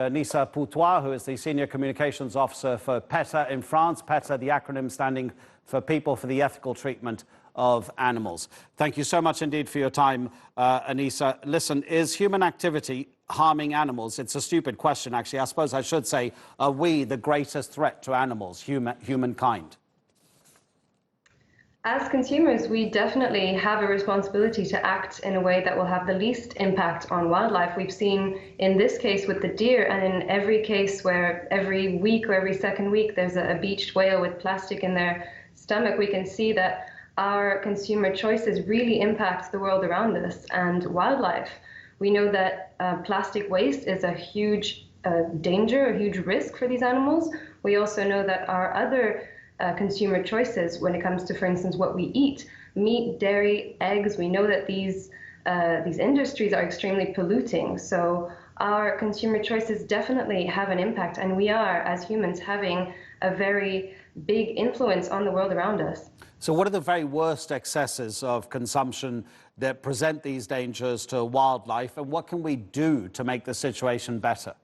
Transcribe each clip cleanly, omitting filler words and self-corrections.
Anissa Putois, who is the Senior Communications Officer for PETA in France. PETA, the acronym standing for People for the Ethical Treatment of Animals. Thank you so much indeed for your time, Anissa. Listen, is human activity harming animals? It's a stupid question, actually. I suppose I should say, are we the greatest threat to animals, humankind? As consumers, we definitely have a responsibility to act in a way that will have the least impact on wildlife. We've seen in this case with the deer, and in every case where every week or every second week there's a beached whale with plastic in their stomach, we can see that our consumer choices really impact the world around us and wildlife. We know that plastic waste is a huge danger, a huge risk for these animals. We also know that our other consumer choices when it comes to, for instance, what we eat, meat, dairy, eggs, we know that these industries are extremely polluting. So our consumer choices definitely have an impact, and we are, as humans, having a very big influence on the world around us. So what are the very worst excesses of consumption that present these dangers to wildlife, and what can we do to make the situation better?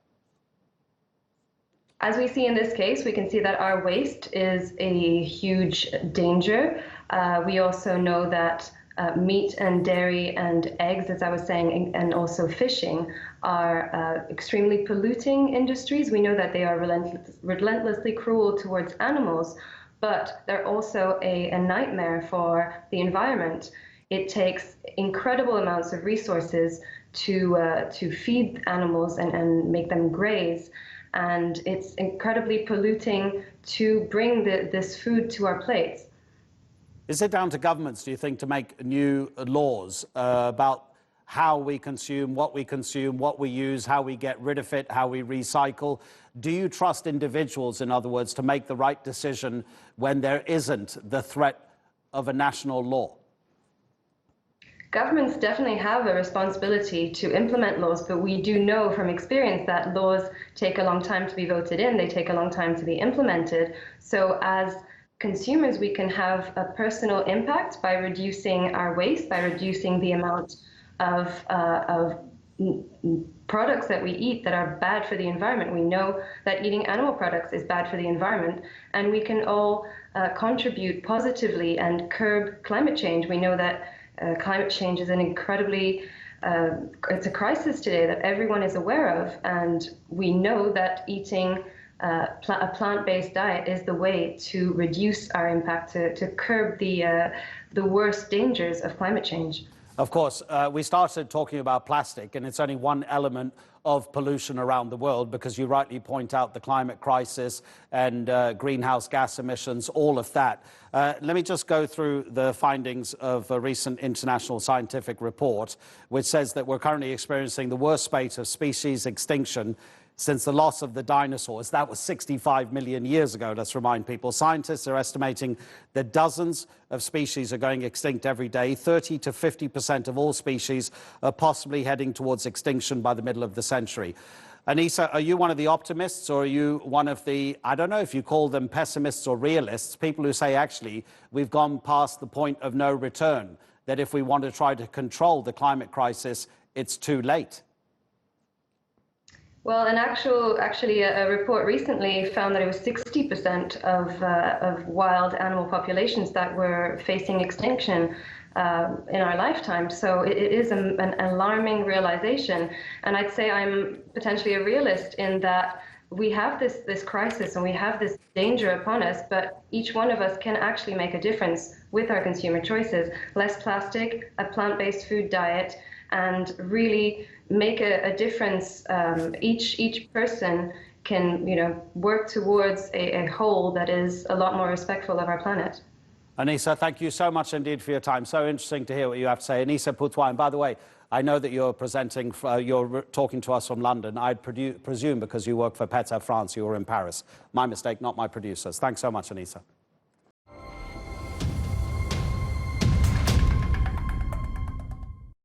As we see in this case, we can see that our waste is a huge danger. We also know that meat and dairy and eggs, as I was saying, and also fishing are extremely polluting industries. We know that they are relentlessly cruel towards animals, but they're also a nightmare for the environment. It takes incredible amounts of resources to feed animals and make them graze. And it's incredibly polluting to bring this food to our plates. Is it down to governments, do you think, to make new laws about how we consume, what we use, how we get rid of it, how we recycle? Do you trust individuals, in other words, to make the right decision when there isn't the threat of a national law? Governments definitely have a responsibility to implement laws, but we do know from experience that laws take a long time to be voted in, they take a long time to be implemented. So as consumers, we can have a personal impact by reducing our waste, by reducing the amount of products that we eat that are bad for the environment. We know that eating animal products is bad for the environment, and we can all contribute positively and curb climate change. We know that climate change is an incredibly, it's a crisis today that everyone is aware of, and we know that eating a plant-based diet is the way to reduce our impact, to curb the worst dangers of climate change. Of course, we started talking about plastic, and it's only one element of pollution around the world, because you rightly point out the climate crisis and greenhouse gas emissions, all of that. Let me just go through the findings of a recent international scientific report, which says that we're currently experiencing the worst spate of species extinction since the loss of the dinosaurs. That was 65 million years ago, let's remind people. Scientists are estimating that dozens of species are going extinct every day. 30 to 50% of all species are possibly heading towards extinction by the middle of the century. Anissa, are you one of the optimists, or are you one of the, I don't know if you call them pessimists or realists, people who say, actually, we've gone past the point of no return, that if we want to try to control the climate crisis, it's too late? Well, actually, a report recently found that it was 60% of wild animal populations that were facing extinction in our lifetime. So it is an alarming realization. And I'd say I'm potentially a realist in that we have this crisis and we have this danger upon us, but each one of us can actually make a difference with our consumer choices. Less plastic, a plant-based food diet, and really make a difference. Each person can, work towards a whole that is a lot more respectful of our planet. Anissa, thank you so much indeed for your time. So interesting to hear what you have to say. Anissa Putois, and by the way, I know that you're you're talking to us from London. I'd presume because you work for PETA France, you were in Paris. My mistake, not my producers. Thanks so much, Anissa.